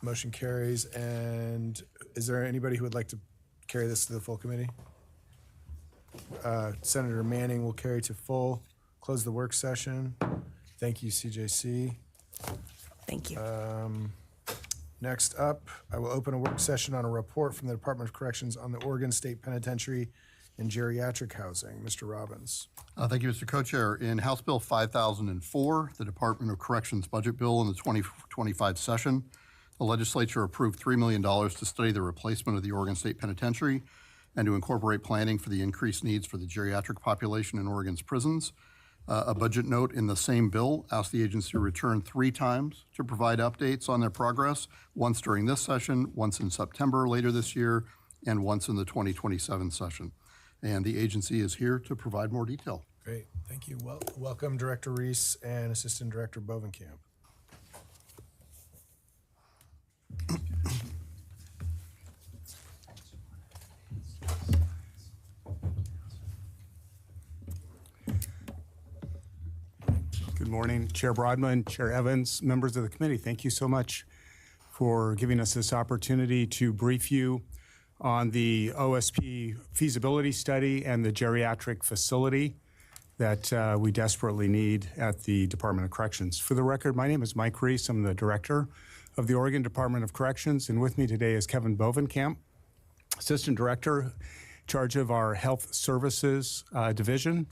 Motion carries. And is there anybody who would like to carry this to the full committee? Senator Manning will carry to full. Close the work session. Thank you, CJC. Thank you. Next up, I will open a work session on a report from the Department of Corrections on the Oregon State Penitentiary and Geriatric Housing. Mr. Robbins. Thank you, Mr. Co-Chair. In House Bill 5004, the Department of Corrections budget bill in the 2025 session, the legislature approved $3 million to study the replacement of the Oregon State Penitentiary and to incorporate planning for the increased needs for the geriatric population in Oregon's prisons. A budget note in the same bill asked the agency to return 3 times to provide updates on their progress, once during this session, once in September later this year, and once in the 2027 session. And the agency is here to provide more detail. Great, thank you. Welcome Director Reese and Assistant Director Bovenkamp. Good morning, Chair Broadman, Chair Evans, members of the committee. Thank you so much for giving us this opportunity to brief you on the OSP feasibility study and the geriatric facility that we desperately need at the Department of Corrections. For the record, my name is Mike Reese. I'm the director of the Oregon Department of Corrections, and with me today is Kevin Bovenkamp, Assistant Director, in charge of our Health Services Division,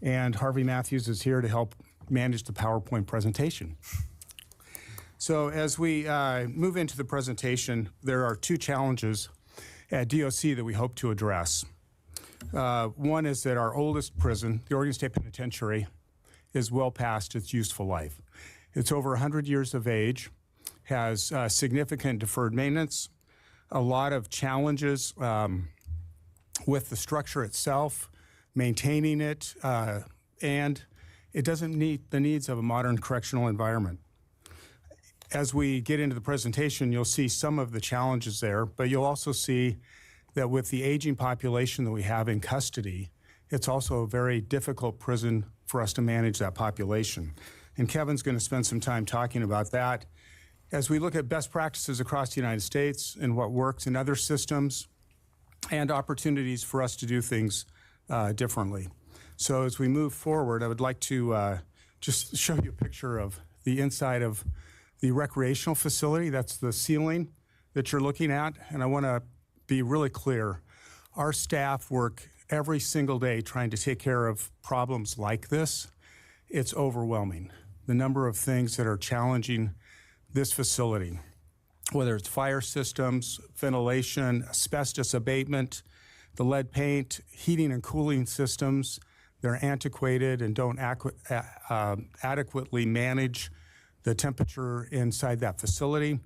and Harvey Matthews is here to help manage the PowerPoint presentation. So as we move into the presentation, there are 2 challenges at DOC that we hope to address. One is that our oldest prison, the Oregon State Penitentiary, is well past its useful life. It's over 100 years of age, has significant deferred maintenance, a lot of challenges with the structure itself, maintaining it, and it doesn't meet the needs of a modern correctional environment. As we get into the presentation, you'll see some of the challenges there, but you'll also see that with the aging population that we have in custody, it's also a very difficult prison for us to manage that population. And Kevin's going to spend some time talking about that. As we look at best practices across the United States and what works in other systems and opportunities for us to do things differently. So as we move forward, I would like to just show you a picture of the inside of the recreational facility. That's the ceiling that you're looking at. And I want to be really clear. Our staff work every single day trying to take care of problems like this. It's overwhelming. The number of things that are challenging this facility, whether it's fire systems, ventilation, asbestos abatement, the lead paint, heating and cooling systems. They're antiquated and don't adequately manage the temperature inside that facility.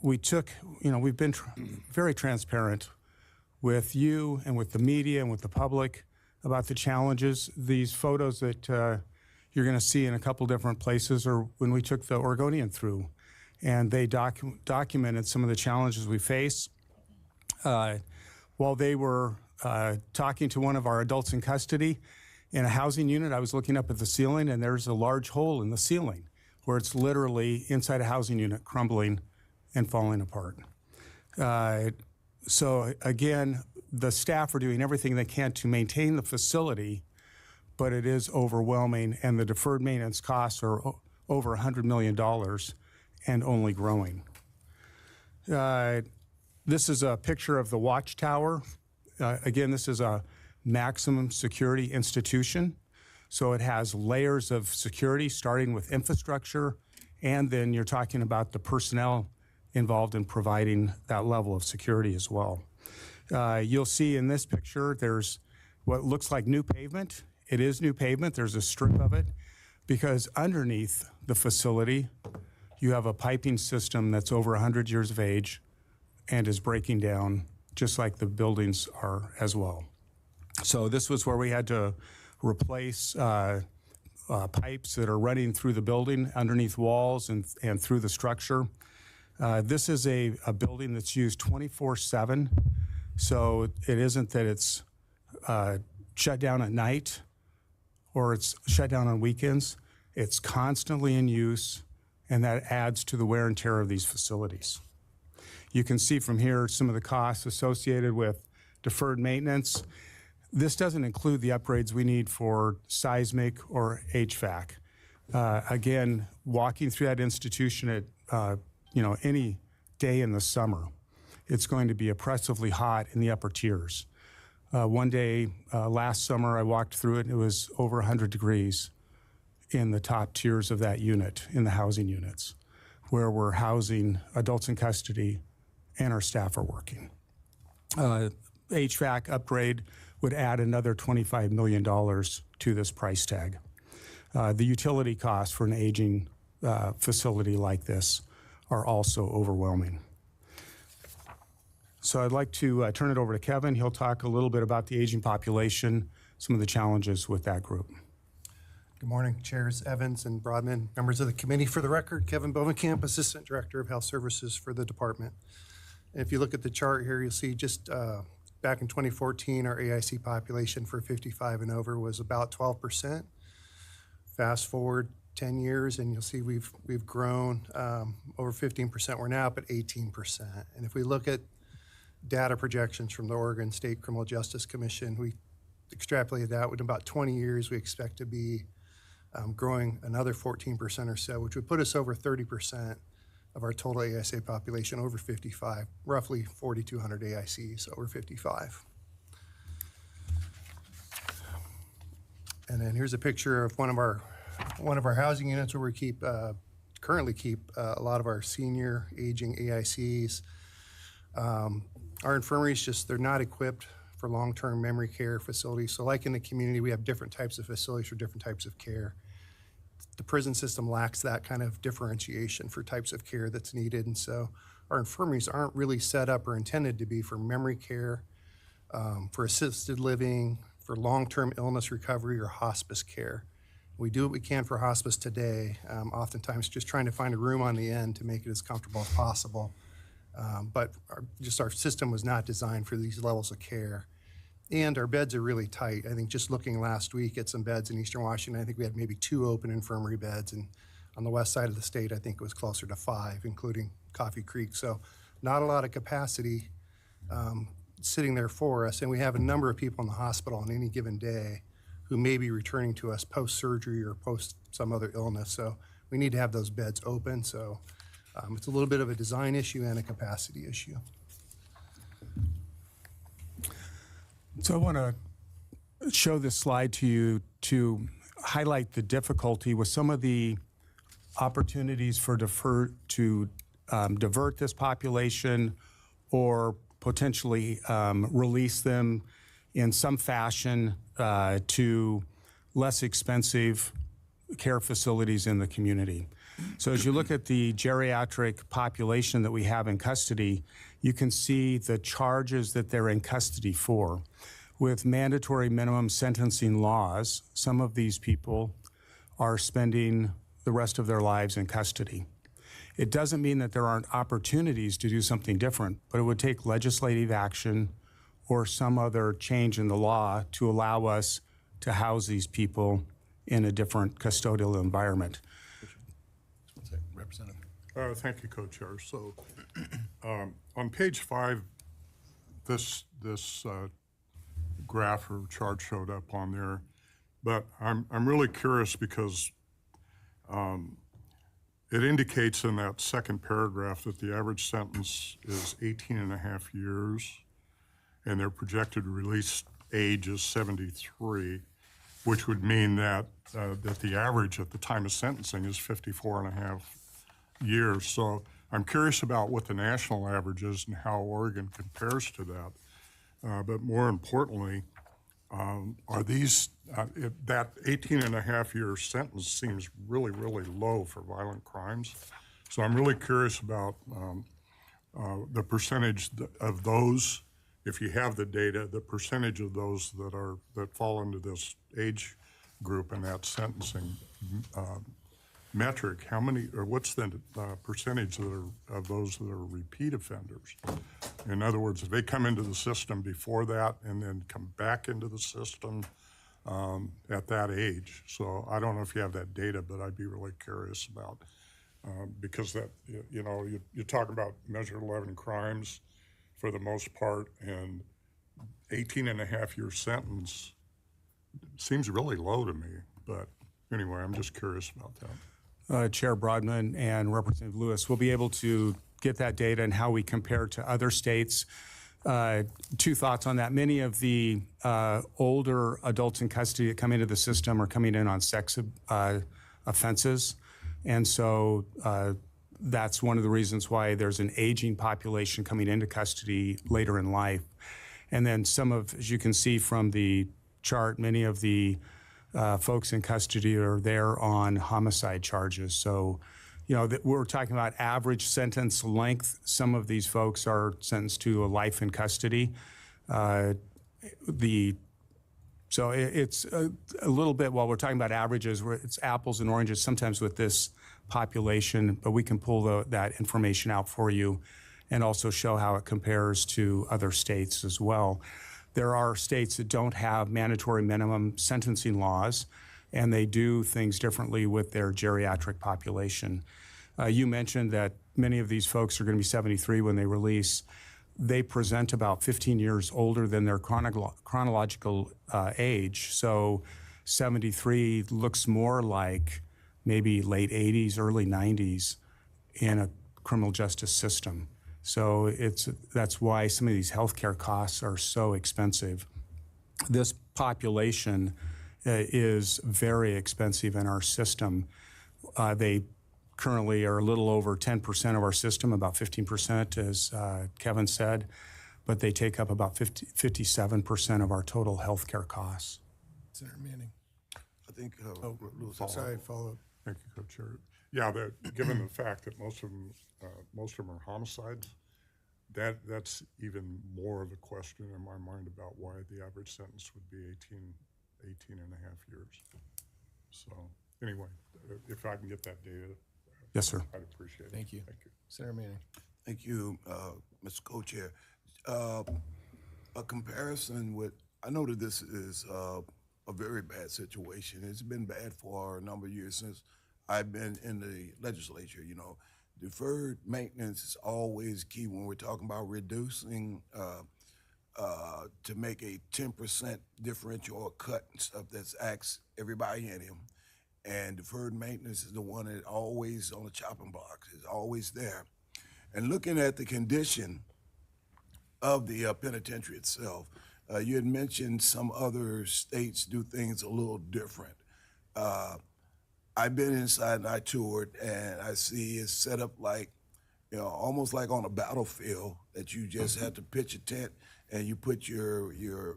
We've been very transparent with you and with the media and with the public about the challenges. These photos that you're going to see in a couple different places are when we took the Oregonian through, and they documented some of the challenges we face. While they were talking to one of our adults in custody in a housing unit, I was looking up at the ceiling, and there's a large hole in the ceiling where it's literally inside a housing unit crumbling and falling apart. So again, the staff are doing everything they can to maintain the facility, but it is overwhelming, and the deferred maintenance costs are over $100 million and only growing. This is a picture of the watchtower. Again, this is a maximum security institution. So it has layers of security, starting with infrastructure, and then you're talking about the personnel involved in providing that level of security as well. You'll see in this picture, there's what looks like new pavement. It is new pavement. There's a strip of it because underneath the facility, you have a piping system that's over 100 years of age and is breaking down just like the buildings are as well. So this was where we had to replace pipes that are running through the building, underneath walls and through the structure. This is a building that's used 24/7. So it isn't that it's shut down at night or it's shut down on weekends. It's constantly in use and that adds to the wear and tear of these facilities. You can see from here some of the costs associated with deferred maintenance. This doesn't include the upgrades we need for seismic or HVAC. Again, walking through that institution at any day in the summer, it's going to be oppressively hot in the upper tiers. One day last summer, I walked through it, and it was over 100 degrees in the top tiers of that unit, in the housing units, where we're housing adults in custody and our staff are working. HVAC upgrade would add another $25 million to this price tag. The utility costs for an aging facility like this are also overwhelming. So I'd like to turn it over to Kevin. He'll talk a little bit about the aging population, some of the challenges with that group. Good morning, Chairs Evans and Broadman, members of the committee. For the record, Kevin Bovenkamp, Assistant Director of Health Services for the department. And if you look at the chart here, you'll see just back in 2014, our AIC population for 55 and over was about 12%. Fast forward 10 years, and you'll see we've grown over 15%. We're now up at 18%. And if we look at data projections from the Oregon State Criminal Justice Commission, we extrapolated that with about 20 years, we expect to be growing another 14% or so, which would put us over 30% of our total AIC population over 55, roughly 4,200 AICs over 55. And then here's a picture of one of our housing units where we currently keep a lot of our senior aging AICs. Our infirmaries they're not equipped for long-term memory care facilities. So like in the community, we have different types of facilities for different types of care. The prison system lacks that kind of differentiation for types of care that's needed. And so our infirmaries aren't really set up or intended to be for memory care, for assisted living, for long-term illness recovery, or hospice care. We do what we can for hospice today, oftentimes just trying to find a room on the end to make it as comfortable as possible. But our system was not designed for these levels of care. And our beds are really tight. I think just looking last week at some beds in Eastern Washington, I think we had maybe 2 open infirmary beds. And on the west side of the state, I think it was closer to 5, including Coffee Creek. So not a lot of capacity sitting there for us. And we have a number of people in the hospital on any given day who may be returning to us post-surgery or post some other illness. So we need to have those beds open. So it's a little bit of a design issue and a capacity issue. So I want to show this slide to you to highlight the difficulty with some of the opportunities for divert this population or potentially release them in some fashion to less expensive care facilities in the community. So as you look at the geriatric population that we have in custody, you can see the charges that they're in custody for. With mandatory minimum sentencing laws, some of these people are spending the rest of their lives in custody. It doesn't mean that there aren't opportunities to do something different, but it would take legislative action or some other change in the law to allow us to house these people in a different custodial environment. Representative. Thank you, Co-Chair. So on page 5, this graph or chart showed up on there, but I'm really curious because it indicates in that second paragraph that the average sentence is 18 and a half years and their projected release age is 73, which would mean that that the average at the time of sentencing is 54 and a half years. So I'm curious about what the national average is and how Oregon compares to that. But more importantly, are these, that 18 and a half year sentence seems really, really low for violent crimes. So I'm really curious about the percentage of those, if you have the data, the percentage of those that fall into this age group and that sentencing metric. How many, or what's the percentage of those that are repeat offenders? In other words, if they come into the system before that and then come back into the system at that age. So I don't know if you have that data, but I'd be really curious about Because that, you're talking about Measure 11 crimes for the most part, and 18.5-year sentence seems really low to me. But anyway, I'm just curious about that. Chair Broadman and Representative Lewis will be able to get that data and how we compare to other states. Two thoughts on that. Many of the older adults in custody that come into the system are coming in on sex offenses. And so that's one of the reasons why there's an aging population coming into custody later in life. And then as you can see from the chart, many of the folks in custody are there on homicide charges. So, we're talking about average sentence length. Some of these folks are sentenced to a life in custody. So it's a little bit, while we're talking about averages, it's apples and oranges sometimes with this population, but we can pull that information out for you and also show how it compares to other states as well. There are states that don't have mandatory minimum sentencing laws, and they do things differently with their geriatric population. You mentioned that many of these folks are going to be 73 when they release. They present about 15 years older than their chronological age. So 73 looks more like maybe late 80s, early 90s in a criminal justice system. So that's why some of these healthcare costs are so expensive. This population is very expensive in our system. They currently are a little over 10% of our system, about 15%, as Kevin said, but they take up about 57% of our total healthcare costs. Senator Manning. I think, Sorry, follow up. Thank you, Co-Chair. Yeah, given the fact that most of them are homicides, that's even more of a question in my mind about why the average sentence would be 18 and a half years. So anyway, if I can get that data, Yes, sir. I'd appreciate it. Thank you. Thank you. Senator Manning. thank you, Mr. Co-Chair. A comparison with, I know that this is a very bad situation. It's been bad for a number of years since I've been in the legislature. Deferred maintenance is always key when we're talking about reducing to make a 10% differential or cut and stuff that's asked everybody in him. And deferred maintenance is the one that always on the chopping block, is always there. And looking at the condition of the penitentiary itself, you had mentioned some other states do things a little different. I've been inside and I toured, and I see it's set up like, almost like on a battlefield, that you just have to pitch a tent and you put your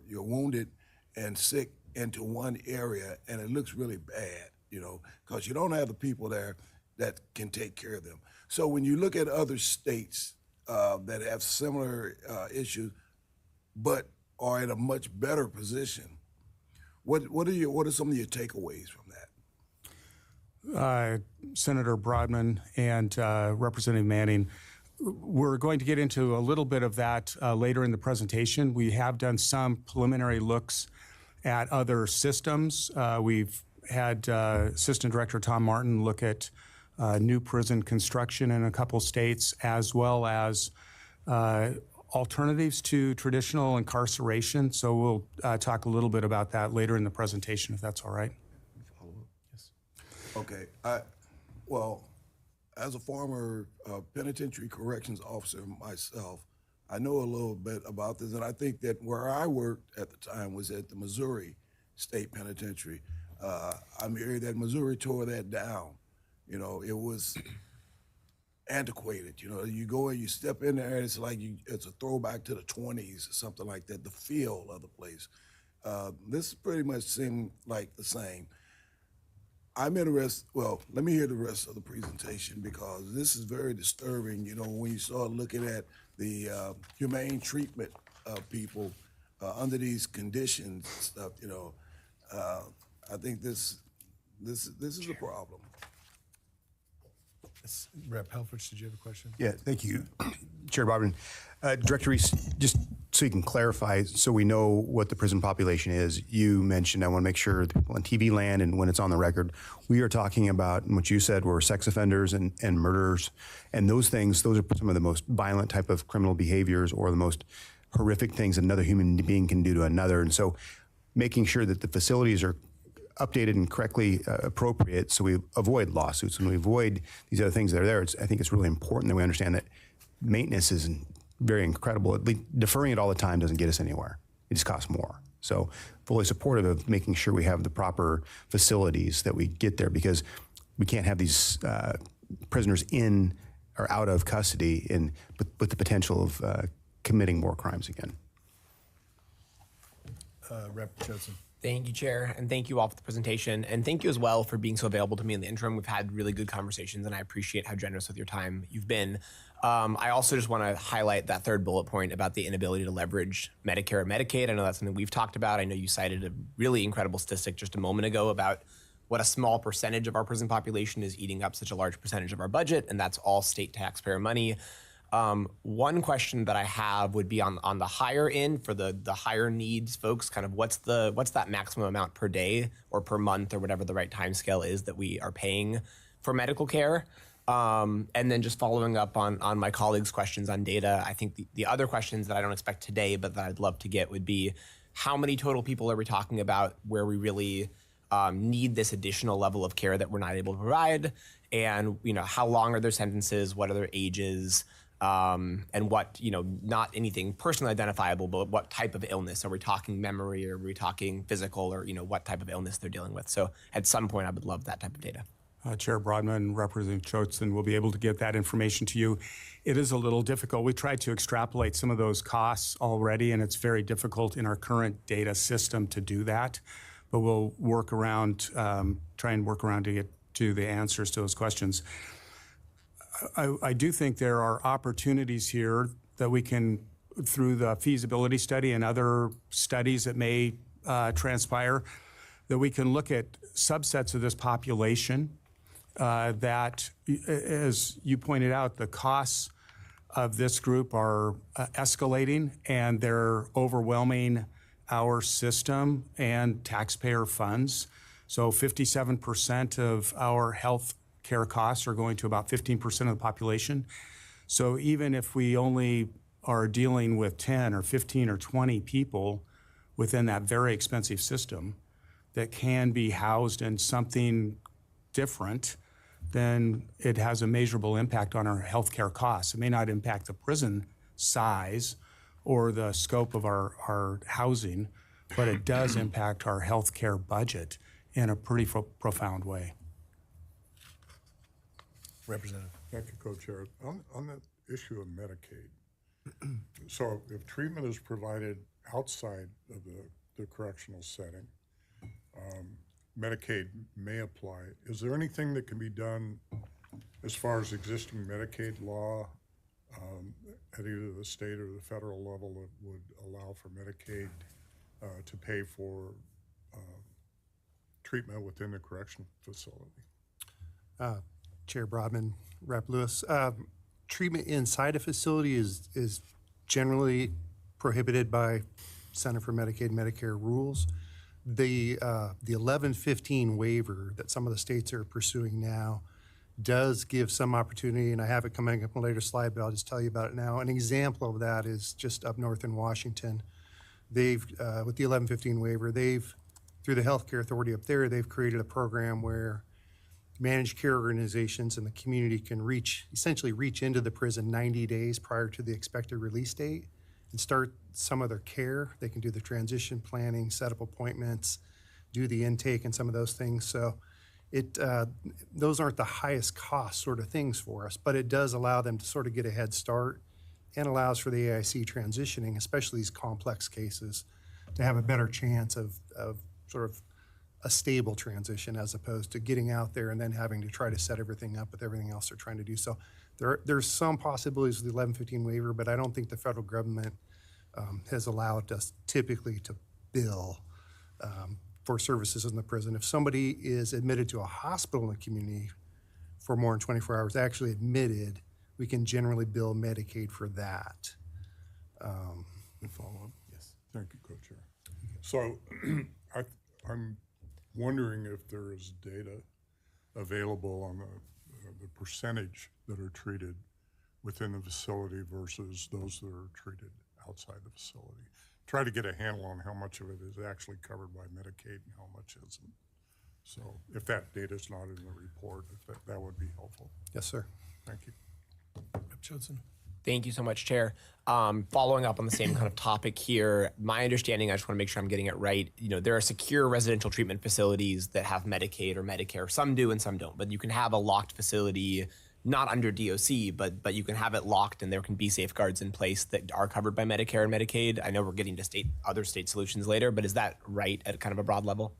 wounded and sick into one area, and it looks really bad, because you don't have the people there that can take care of them. So when you look at other states that have similar issues, but are in a much better position, what are some of your takeaways from that? Senator Broadman and Representative Manning, we're going to get into a little bit of that later in the presentation. We have done some preliminary looks at other systems. We've had Assistant Director Tom Martin look at new prison construction in a couple states, as well as alternatives to traditional incarceration. So we'll talk a little bit about that later in the presentation, if that's all right. Okay, well, as a former penitentiary corrections officer myself, I know a little bit about this, and I think that where I worked at the time was at the Missouri State Penitentiary. I'm hearing that Missouri tore that down. It was antiquated. You go and you step in there, and it's like it's a throwback to the 20s or something like that, the feel of the place. This pretty much seemed like the same. I'm interested, well, let me hear the rest of the presentation, because this is very disturbing, when you start looking at the humane treatment of people under these conditions and stuff, I think this is a problem. Rep. Helfrich, did you have a question? Yeah, thank you, Chair Bodman. Director Reese, just so you can clarify, so we know what the prison population is, you mentioned, I want to make sure that on TV land and when it's on the record, we are talking about, and what you said were sex offenders and murderers, and those things, those are some of the most violent type of criminal behaviors or the most horrific things another human being can do to another. And so making sure that the facilities are updated and correctly appropriate so we avoid lawsuits and we avoid these other things that are there. I think it's really important that we understand that maintenance is very incredible. Deferring it all the time doesn't get us anywhere. It just costs more. So fully supportive of making sure we have the proper facilities that we get there, because we can't have these prisoners in or out of custody with the potential of committing more crimes again. Rep. Judson. Thank you, Chair, and thank you all for the presentation. And thank you as well for being so available to me in the interim. We've had really good conversations, and I appreciate how generous with your time you've been. I also just want to highlight that third bullet point about the inability to leverage Medicare and Medicaid. I know that's something we've talked about. I know you cited a really incredible statistic just a moment ago about what a small percentage of our prison population is eating up such a large percentage of our budget, and that's all state taxpayer money. One question that I have would be on the higher end for the higher needs folks, kind of what's that maximum amount per day or per month or whatever the right time scale is that we are paying for medical care? And then just following up on my colleagues' questions on data, I think the other questions that I don't expect today, but that I'd love to get would be, how many total people are we talking about where we really need this additional level of care that we're not able to provide? And, how long are their sentences? What are their ages? And what, not anything personally identifiable, but what type of illness? Are we talking memory? Are we talking physical? Or, what type of illness they're dealing with? So at some point, I would love that type of data. Chair Broadman, Representative Choatson will be able to get that information to you. It is a little difficult. We tried to extrapolate some of those costs already, and it's very difficult in our current data system to do that. But we'll work around, try and work around to get to the answers to those questions. I do think there are opportunities here that we can, through the feasibility study and other studies that may transpire, that we can look at subsets of this population that, as you pointed out, the costs of this group are escalating and they're overwhelming our system and taxpayer funds. So 57% of our health care costs are going to about 15% of the population. So even if we only are dealing with 10 or 15 or 20 people within that very expensive system that can be housed in something different, then it has a measurable impact on our healthcare costs. It may not impact the prison size or the scope of our housing, but it does impact our healthcare budget in a pretty profound way. Representative. Thank you, Co-Chair. On the issue of Medicaid, so if treatment is provided outside of the correctional setting, Medicaid may apply. Is there anything that can be done as far as existing Medicaid law at either the state or the federal level that would allow for Medicaid to pay for treatment within the correctional facility? Chair Broadman, Rep. Lewis, treatment inside a facility is generally prohibited by Center for Medicaid and Medicare rules. The 1115 waiver that some of the states are pursuing now does give some opportunity, and I have it coming up on a later slide, but I'll just tell you about it now. An example of that is just up north in Washington. They've, with the 1115 waiver, through the healthcare authority up there, they've created a program where managed care organizations in the community can essentially reach into the prison 90 days prior to the expected release date and start some of their care. They can do the transition planning, set up appointments, do the intake and some of those things. So those aren't the highest cost sort of things for us, but it does allow them to sort of get a head start and allows for the AIC transitioning, especially these complex cases, to have a better chance of sort of a stable transition as opposed to getting out there and then having to try to set everything up with everything else they're trying to do. So there's some possibilities with the 1115 waiver, but I don't think the federal government has allowed us typically to bill for services in the prison. If somebody is admitted to a hospital in the community for more than 24 hours actually admitted, we can generally bill Medicaid for that. Follow up? Yes. Thank you, Co-Chair. So I'm wondering if there is data available on the percentage that are treated within the facility versus those that are treated outside the facility. Try to get a handle on how much of it is actually covered by Medicaid and how much isn't. So if that data is not in the report, that would be helpful. Yes, sir. Thank you. Rep. Judson? Thank you so much, Chair. Following up on the same kind of topic here, my understanding, I just want to make sure I'm getting it right. There are secure residential treatment facilities that have Medicaid or Medicare. Some do and some don't, but you can have a locked facility, not under DOC, but you can have it locked and there can be safeguards in place that are covered by Medicare and Medicaid. I know we're getting to other state solutions later, but is that right at kind of a broad level?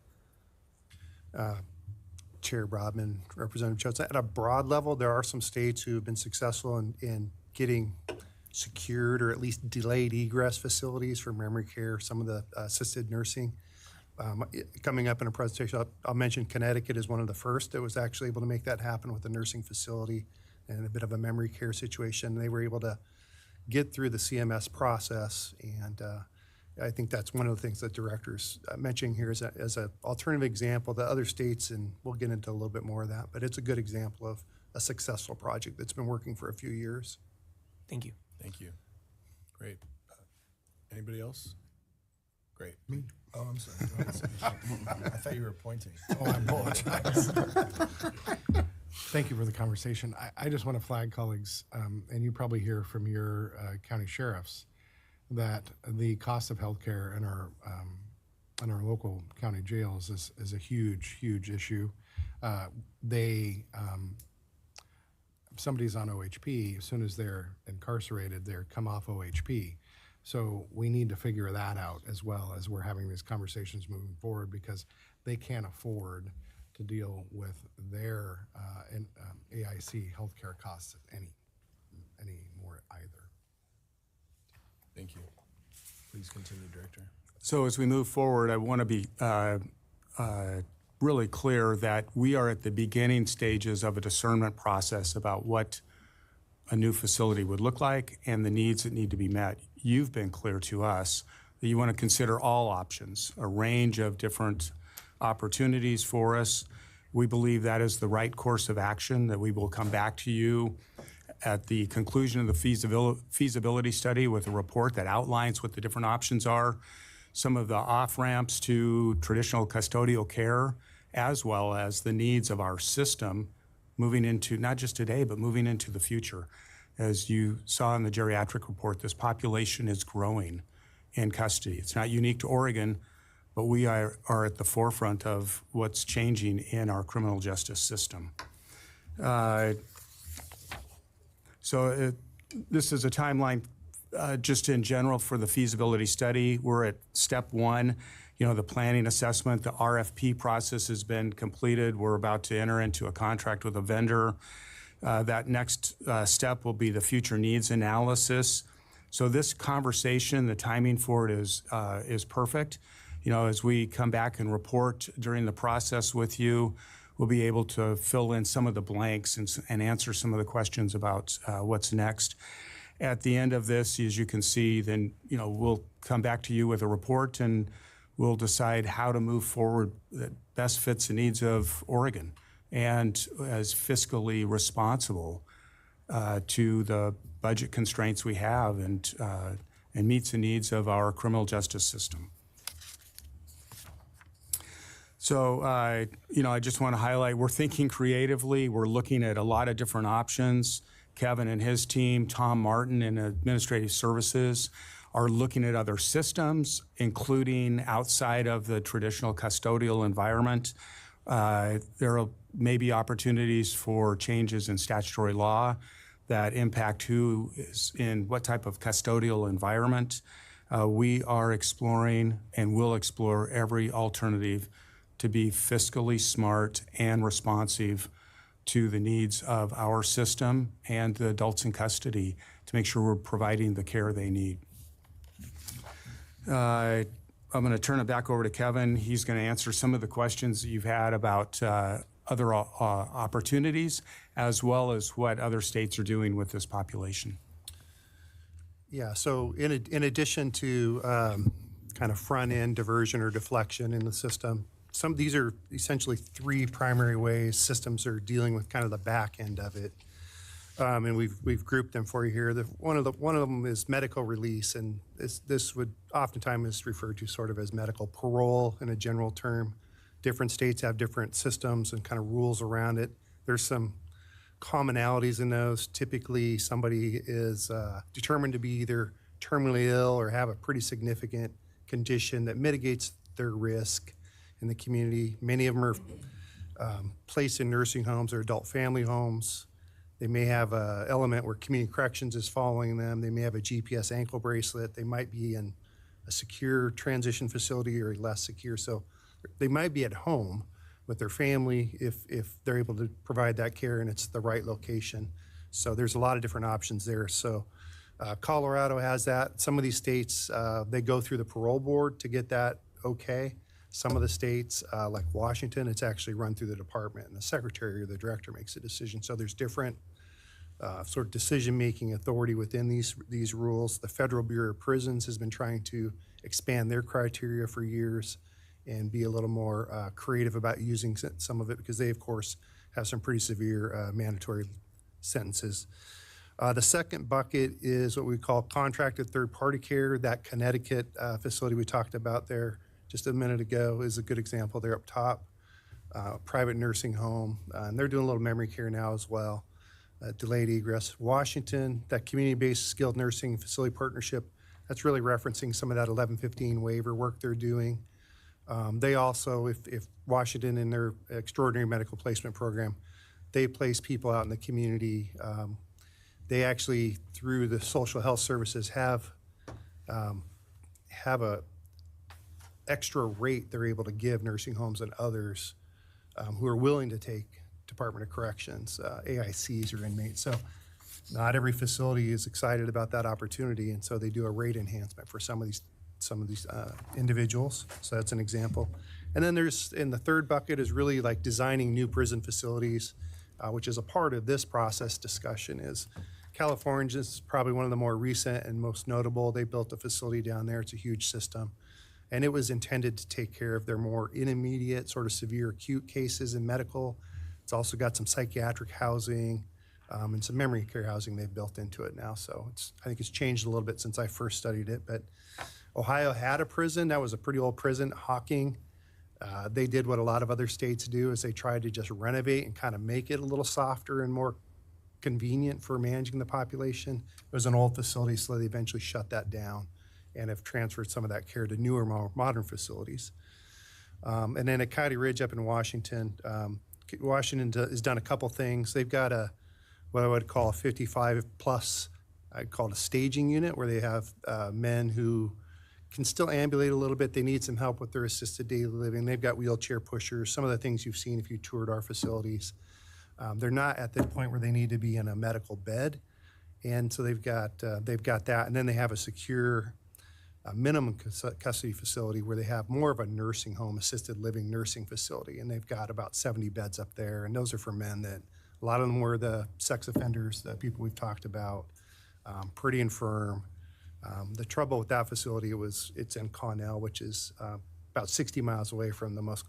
Chair Brodman, Representative Judson, at a broad level, there are some states who have been successful in getting secured or at least delayed egress facilities for memory care, some of the assisted nursing. Coming up in a presentation, I'll mention Connecticut is one of the first that was actually able to make that happen with a nursing facility and a bit of a memory care situation. They were able to get through the CMS process, and I think that's one of the things that directors mentioning here as an alternative example to other states, and we'll get into a little bit more of that, but it's a good example of a successful project that's been working for a few years. Thank you. Thank you. Great. Anybody else? Great. Me? Oh, I'm sorry. Go ahead. I thought you were pointing. Oh, I apologize. Thank you for the conversation. I just want to flag, colleagues, and you probably hear from your county sheriffs, that the cost of healthcare in our local county jails is a huge, huge issue. Somebody's on OHP, as soon as they're incarcerated, they're come off OHP. So we need to figure that out as well as we're having these conversations moving forward, because they can't afford to deal with their AIC healthcare costs any more either. Thank you. Please continue, Director. So as we move forward, I want to be really clear that we are at the beginning stages of a discernment process about what a new facility would look like and the needs that need to be met. You've been clear to us that you want to consider all options, a range of different opportunities for us. We believe that is the right course of action, that we will come back to you at the conclusion of the feasibility study with a report that outlines what the different options are, some of the off-ramps to traditional custodial care, as well as the needs of our system moving into, not just today, but moving into the future. As you saw in the geriatric report, this population is growing in custody. It's not unique to Oregon, but we are at the forefront of what's changing in our criminal justice system. This is a timeline just in general for the feasibility study. We're at step one. The planning assessment, the RFP process has been completed. We're about to enter into a contract with a vendor. That next step will be the future needs analysis. So this conversation, the timing for it is perfect. As we come back and report during the process with you, we'll be able to fill in some of the blanks and answer some of the questions about what's next. At the end of this, as you can see, then we'll come back to you with a report and we'll decide how to move forward that best fits the needs of Oregon and as fiscally responsible to the budget constraints we have and meets the needs of our criminal justice system. So, I just want to highlight, we're thinking creatively. We're looking at a lot of different options. Kevin and his team, Tom Martin in Administrative Services, are looking at other systems, including outside of the traditional custodial environment. There may be opportunities for changes in statutory law that impact who is in what type of custodial environment. We are exploring and will explore every alternative to be fiscally smart and responsive to the needs of our system and the adults in custody to make sure we're providing the care they need. I'm going to turn it back over to Kevin. He's going to answer some of the questions that you've had about other opportunities, as well as what other states are doing with this population. Yeah, so in addition to kind of front-end diversion or deflection in the system, some of these are essentially three primary ways systems are dealing with kind of the back end of it. And we've grouped them for you here. One of them is medical release, and this would oftentimes is referred to sort of as medical parole in a general term. Different states have different systems and kind of rules around it. There's some commonalities in those. Typically, somebody is determined to be either terminally ill or have a pretty significant condition that mitigates their risk in the community. Many of them are placed in nursing homes or adult family homes. They may have an element where community corrections is following them. They may have a GPS ankle bracelet. They might be in a secure transition facility or less secure. So they might be at home with their family if they're able to provide that care and it's the right location. So there's a lot of different options there. So Colorado has that. Some of these states, they go through the parole board to get that okay. Some of the states, like Washington, it's actually run through the department and the secretary or the director makes a decision. So there's different sort of decision-making authority within these rules. The Federal Bureau of Prisons has been trying to expand their criteria for years and be a little more creative about using some of it because they, of course, have some pretty severe mandatory sentences. The second bucket is what we call contracted third-party care. That Connecticut facility we talked about there just a minute ago is a good example. They're up top, private nursing home, and they're doing a little memory care now as well. Delayed egress. Washington, that community-based skilled nursing facility partnership, that's really referencing some of that 1115 waiver work they're doing. They also, if Washington in their extraordinary medical placement program, they place people out in the community. They actually, through the social health services, have a extra rate they're able to give nursing homes and others who are willing to take Department of Corrections, AICs or inmates. So not every facility is excited about that opportunity, and so they do a rate enhancement for some of these individuals. So that's an example. And then there's, in the third bucket is really like designing new prison facilities, which is a part of this process discussion. Is California is probably one of the more recent and most notable. They built a facility down there. It's a huge system. And it was intended to take care of their more intermediate, sort of severe acute cases in medical. It's also got some psychiatric housing and some memory care housing they've built into it now. So I think it's changed a little bit since I first studied it. But Ohio had a prison. That was a pretty old prison, Hocking. They did what a lot of other states do, is they tried to just renovate and kind of make it a little softer and more convenient for managing the population. It was an old facility, so they eventually shut that down and have transferred some of that care to newer, more modern facilities. And then at Coyote Ridge up in Washington, Washington has done a couple things. They've got what I would call a 55-plus, I'd call it a staging unit, where they have men who can still ambulate a little bit. They need some help with their assisted daily living. They've got wheelchair pushers, some of the things you've seen if you toured our facilities. They're not at the point where they need to be in a medical bed. And so they've got that. And then they have a secure minimum custody facility where they have more of a nursing home, assisted living nursing facility. And they've got about 70 beds up there. And those are for men that, a lot of them were the sex offenders, the people we've talked about, pretty infirm. The trouble with that facility, it's in Connell, which is about 60 miles away from the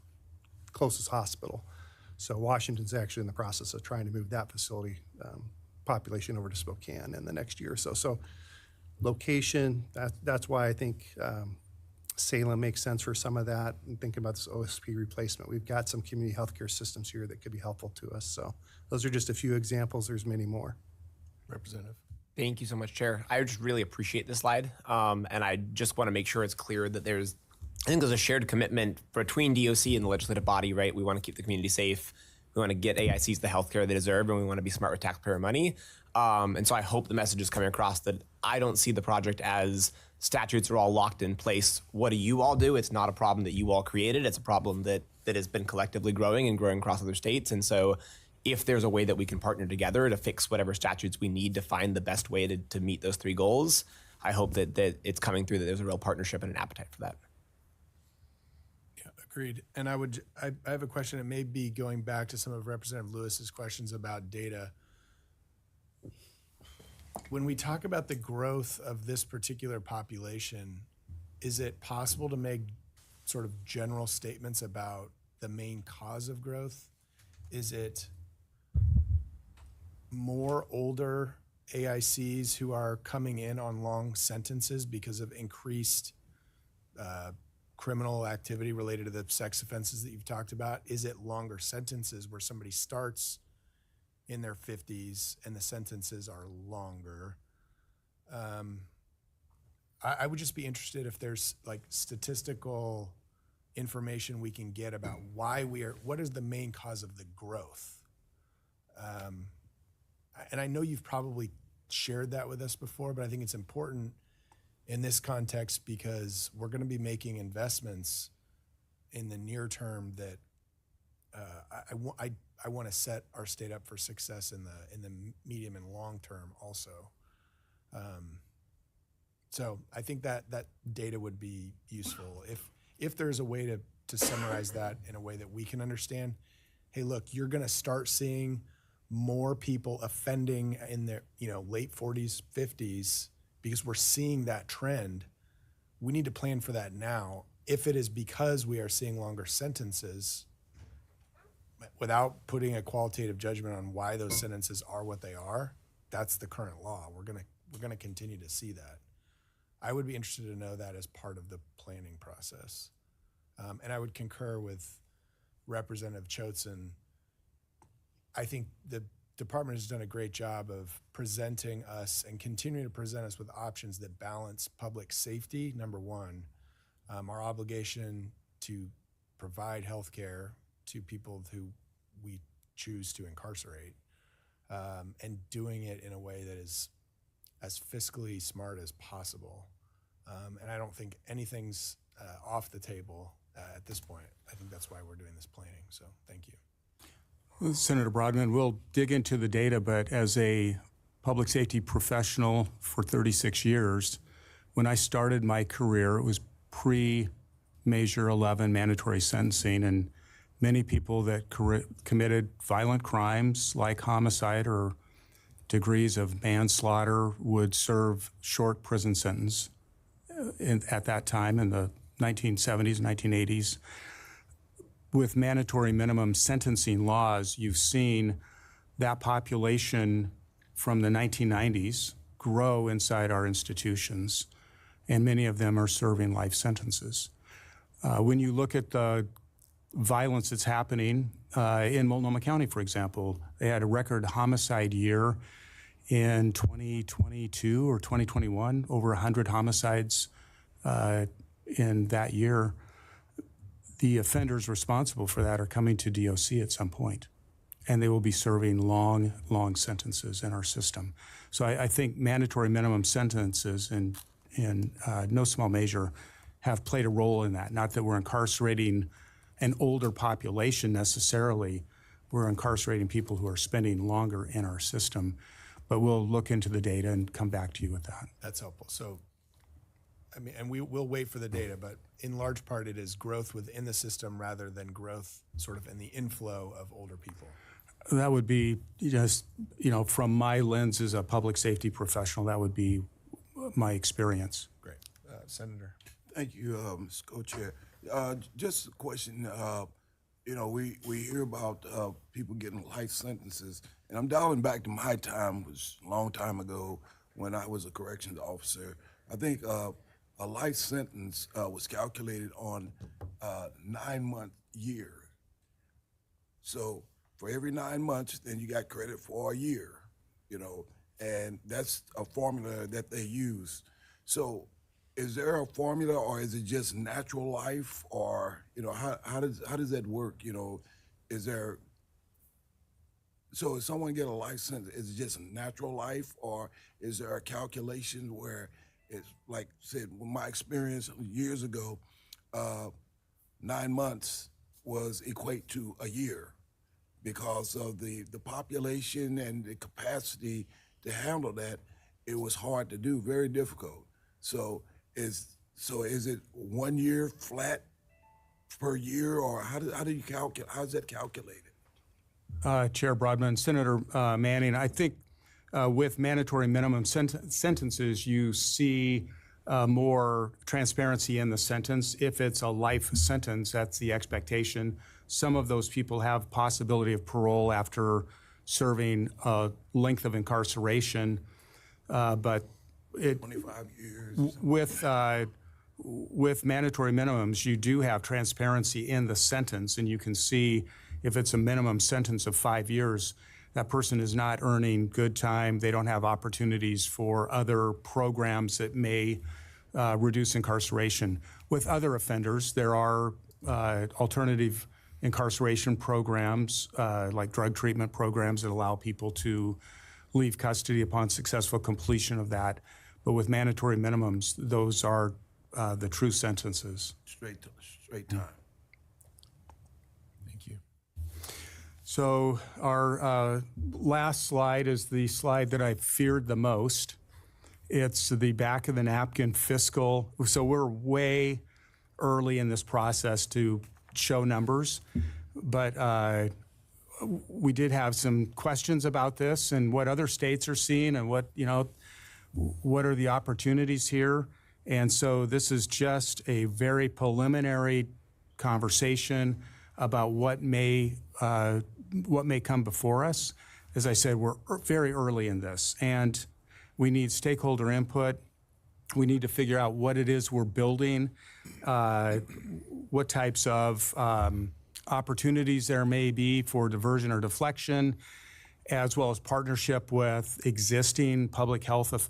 closest hospital. So Washington's actually in the process of trying to move that facility population over to Spokane in the next year or so. So location, that's why I think Salem makes sense for some of that. And thinking about this OSP replacement, we've got some community healthcare systems here that could be helpful to us. So those are just a few examples. There's many more. Representative. Thank you so much, Chair. I just really appreciate this slide, and I just want to make sure it's clear that I think there's a shared commitment between DOC and the legislative body, right? We want to keep the community safe. We want to get AICs the healthcare they deserve, and we want to be smart with taxpayer money. And so I hope the message is coming across that I don't see the project as statutes are all locked in place. What do you all do? It's not a problem that you all created. It's a problem that has been collectively growing and growing across other states. And so if there's a way that we can partner together to fix whatever statutes we need to find the best way to meet those three goals, I hope that it's coming through, that there's a real partnership and an appetite for that. Yeah, Agreed. And I have a question. It may be going back to some of Representative Lewis's questions about data. When we talk about the growth of this particular population, is it possible to make sort of general statements about the main cause of growth? Is it more older AICs who are coming in on long sentences because of increased criminal activity related to the sex offenses that you've talked about? Is it longer sentences where somebody starts in their 50s and the sentences are longer? I would just be interested if there's like statistical information we can get about what is the main cause of the growth? And I know you've probably shared that with us before, but I think it's important in this context because we're going to be making investments in the near term that I want to set our state up for success in the medium and long term also. So I think that data would be useful if there's a way to summarize that in a way that we can understand. Hey, look, you're going to start seeing more people offending in their late 40s, 50s because we're seeing that trend. We need to plan for that now. If it is because we are seeing longer sentences, without putting a qualitative judgment on why those sentences are what they are, that's the current law. We're gonna continue to see that. I would be interested to know that as part of the planning process. And I would concur with Representative Choatson. I think the department has done a great job of presenting us and continuing to present us with options that balance public safety, number one, our obligation to provide health care to people who we choose to incarcerate, and doing it in a way that is as fiscally smart as possible. And I don't think anything's off the table at this point. I think that's why we're doing this planning, so thank you. Well, Senator Broadman, we'll dig into the data, but as a public safety professional for 36 years, when I started my career, it was pre-Measure 11 mandatory sentencing, and many people that committed violent crimes like homicide or degrees of manslaughter would serve short prison sentence at that time in the 1970s, 1980s. With mandatory minimum sentencing laws, you've seen that population from the 1990s grow inside our institutions, and many of them are serving life sentences. When you look at the violence that's happening in Multnomah County, for example, they had a record homicide year in 2022 or 2021, over 100 homicides in that year. The offenders responsible for that are coming to DOC at some point, and they will be serving long, long sentences in our system. So I think mandatory minimum sentences in no small measure have played a role in that. Not that we're incarcerating an older population necessarily, we're incarcerating people who are spending longer in our system, but we'll look into the data and come back to you with that. That's helpful. So, I mean, and we'll wait for the data, but in large part it is growth within the system rather than growth sort of in the inflow of older people. That would be just, from my lens as a public safety professional, that would be my experience. Great. Senator. Thank you, Mr. Co-Chair. Just a question. We hear about people getting life sentences, and I'm dialing back to my time, was a long time ago when I was a corrections officer. I think a life sentence was calculated on a 9-month year. So for every 9 months, then you got credit for a year, and that's a formula that they use. So is there a formula, or is it just natural life, or how does that work? Is there? So if someone get a life sentence, is it just natural life, or is there a calculation where it's like said? With my experience years ago, 9 months was equate to a year because of the population and the capacity to handle that. It was hard to do, very difficult. So is it 1 year flat per year, or how do you calculate? How's that calculated? Chair Broadman, Senator Manning, I think with mandatory minimum sentences, you see more transparency in the sentence. If it's a life sentence, that's the expectation. Some of those people have possibility of parole after serving a length of incarceration, but 25 years. With mandatory minimums, you do have transparency in the sentence, and you can see if it's a minimum sentence of 5 years, that person is not earning good time. They don't have opportunities for other programs that may reduce incarceration. With other offenders, there are alternative incarceration programs, like drug treatment programs that allow people to leave custody upon successful completion of that. But with mandatory minimums, those are the true sentences. Straight time. Thank you. So our last slide is the slide that I feared the most. It's the back of the napkin fiscal. So we're way early in this process to show numbers, but we did have some questions about this and what other states are seeing and what are the opportunities here. And so this is just a very preliminary conversation about what may come before us. As I said, we're very early in this, and we need stakeholder input. We need to figure out what it is we're building, what types of opportunities there may be for diversion or deflection, as well as partnership with existing public health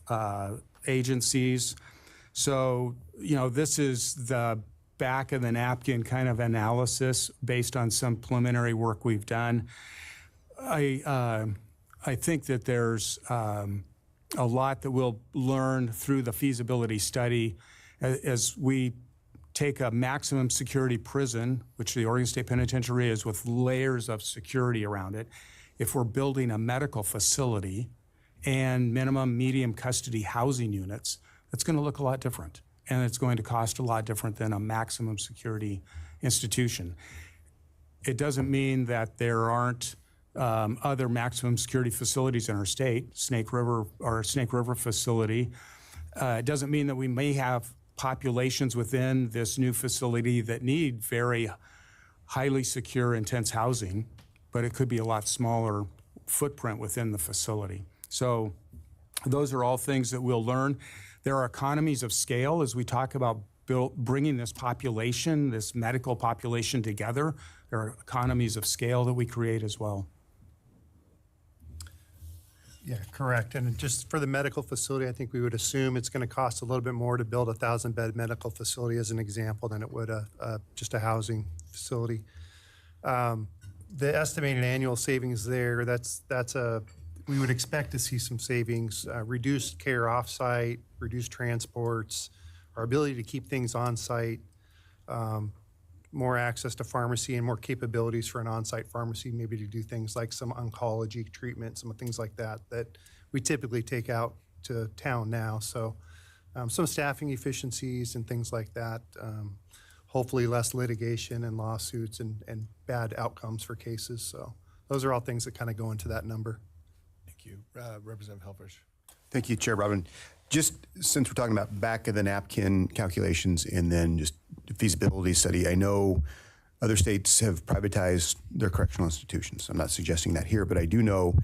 agencies. So, this is the back of the napkin kind of analysis based on some preliminary work we've done. I think that there's a lot that we'll learn through the feasibility study as we take a maximum security prison, which the Oregon State Penitentiary is, with layers of security around it. If we're building a medical facility and minimum medium custody housing units, that's going to look a lot different, and it's going to cost a lot different than a maximum security institution. It doesn't mean that there aren't other maximum security facilities in our state. Snake River facility. It doesn't mean that we may have populations within this new facility that need very highly secure, intense housing, but it could be a lot smaller footprint within the facility. So those are all things that we'll learn. There are economies of scale as we talk about bringing this population, this medical population together. There are economies of scale that we create as well. Yeah, correct. And just for the medical facility, I think we would assume it's going to cost a little bit more to build a 1,000-bed medical facility as an example than it would just a housing facility. The estimated annual savings there, we would expect to see some savings, reduced care offsite, reduced transports, our ability to keep things on site, more access to pharmacy and more capabilities for an on-site pharmacy, maybe to do things like some oncology treatment, some things like that we typically take out to town now. So some staffing efficiencies and things like that. Hopefully less litigation and lawsuits and bad outcomes for cases. So those are all things that kind of go into that number. Thank you. Representative Helfrich. Thank you, Chair Robin. Just since we're talking about back of the napkin calculations and then just feasibility study, I know other states have privatized their correctional institutions. I'm not suggesting that here, but I do know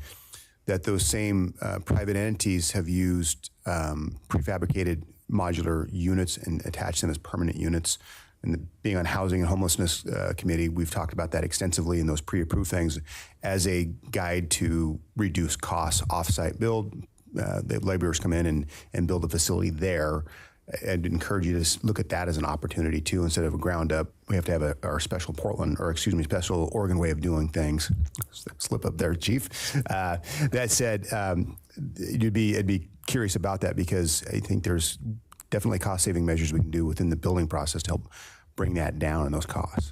that those same private entities have used prefabricated modular units and attached them as permanent units. And being on Housing and Homelessness Committee, we've talked about that extensively in those pre-approved things as a guide to reduce costs, off-site build. The laborers come in and build a facility there. I'd encourage you to look at that as an opportunity too. Instead of a ground up, we have to have our special special Oregon way of doing things. Slip up there, Chief. That said, I'd be curious about that because I think there's definitely cost-saving measures we can do within the building process to help bring that down and those costs.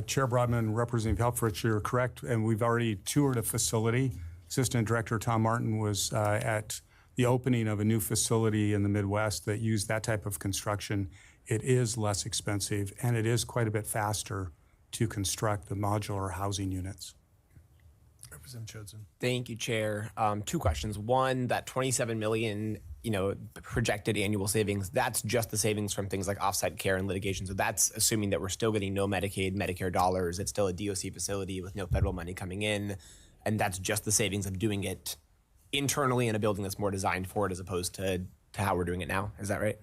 Chair Broadman, Representative Helfrich, you're correct, and we've already toured a facility. Assistant Director Tom Martin was at the opening of a new facility in the Midwest that used that type of construction, it is less expensive, and it is quite a bit faster to construct the modular housing units. Representative Chosen. Thank you, Chair. Two questions. One, that 27 million, projected annual savings, that's just the savings from things like offsite care and litigation. So that's assuming that we're still getting no Medicaid, Medicare dollars. It's still a DOC facility with no federal money coming in. And that's just the savings of doing it internally in a building that's more designed for it as opposed to how we're doing it now. Is that right?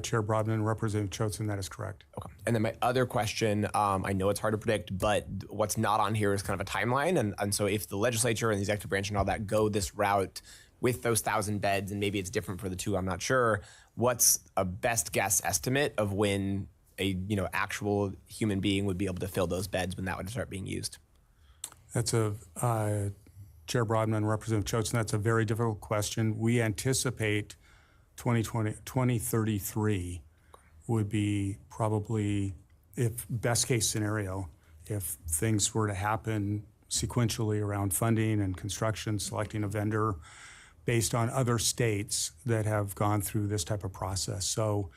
Chair Broadman, Representative Chosen, that is correct. Okay. And then my other question, I know it's hard to predict, but what's not on here is kind of a timeline. And so if the legislature and the executive branch and all that go this route with those 1,000 beds, and maybe it's different for the two, I'm not sure, what's a best guess estimate of when a actual human being would be able to fill those beds when that would start being used? That's Chair Broadman, Representative Chosen, that's a very difficult question. We anticipate 2033 would be probably, if best case scenario, if things were to happen sequentially around funding and construction, selecting a vendor based on other states that have gone through this type of process. So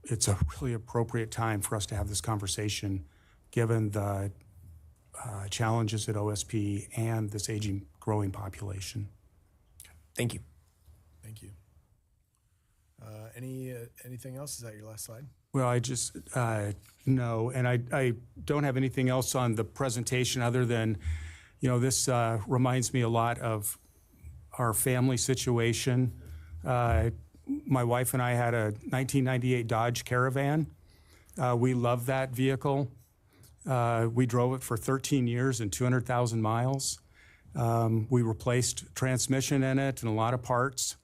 it's a really appropriate time for us to have this conversation given the challenges at OSP and this aging, growing population. Thank you. Thank you. Anything else? Is that your last slide? Well, I just, no, and I don't have anything else on the presentation other than, this reminds me a lot of our family situation. My wife and I had a 1998 Dodge Caravan. We loved that vehicle. We drove it for 13 years and 200,000 miles. We replaced transmission in it and a lot of parts.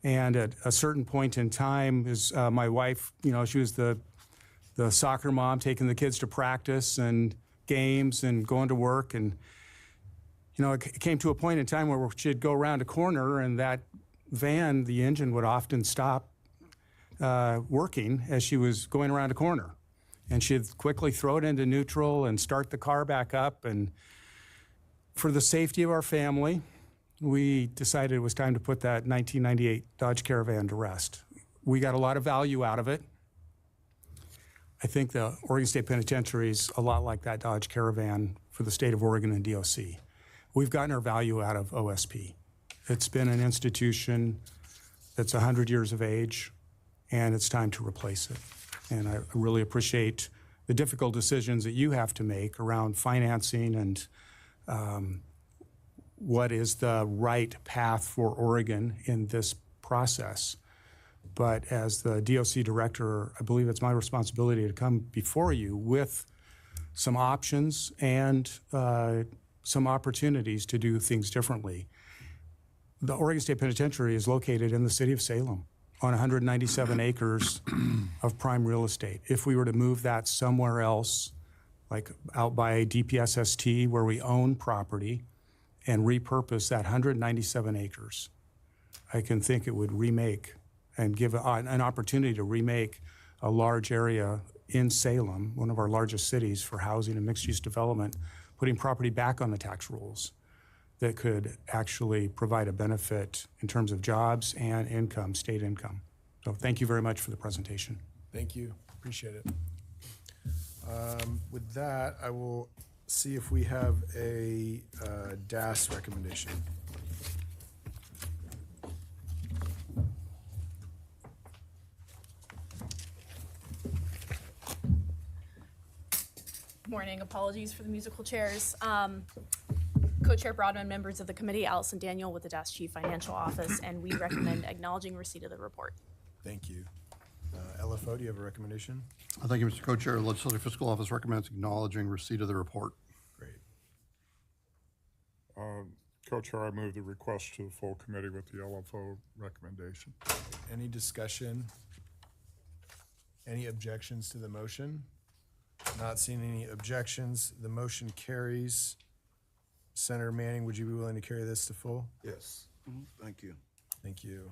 And at a certain point in time, my wife, she was the soccer mom, taking the kids to practice and games and going to work. And, it came to a point in time where she'd go around a corner and that van, the engine would often stop working as she was going around a corner. And she'd quickly throw it into neutral and start the car back up. And for the safety of our family, we decided it was time to put that 1998 Dodge Caravan to rest. We got a lot of value out of it. I think the Oregon State Penitentiary is a lot like that Dodge Caravan for the state of Oregon and DOC. We've gotten our value out of OSP. It's been an institution that's 100 years of age, and it's time to replace it. And I really appreciate the difficult decisions that you have to make around financing and what is the right path for Oregon in this process. But as the DOC director, I believe it's my responsibility to come before you with some options and some opportunities to do things differently. The Oregon State Penitentiary is located in the city of Salem on 197 acres of prime real estate. If we were to move that somewhere else, like out by DPSST where we own property, and repurpose that 197 acres, I can think it would remake and give an opportunity to remake a large area in Salem, one of our largest cities for housing and mixed-use development, putting property back on the tax rolls that could actually provide a benefit in terms of jobs and income, state income. So thank you very much for the presentation. Thank you. Appreciate it. With that, I will see if we have a DAS recommendation. Morning. Apologies for the musical chairs. Co-Chair Broadman, members of the committee, Allison Daniel with the DAS Chief Financial Office, and we recommend acknowledging receipt of the report. Thank you. LFO, do you have a recommendation? Thank you, Mr. Co-Chair. The Legislative Fiscal Office recommends acknowledging receipt of the report. Great. Co-Chair, I move the request to the full committee with the LFO recommendation. Any discussion? Any objections to the motion? Not seeing any objections. The motion carries. Senator Manning, would you be willing to carry this to full? Yes. Thank you. Thank you.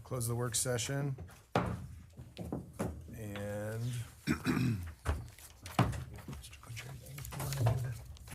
Close the work session. And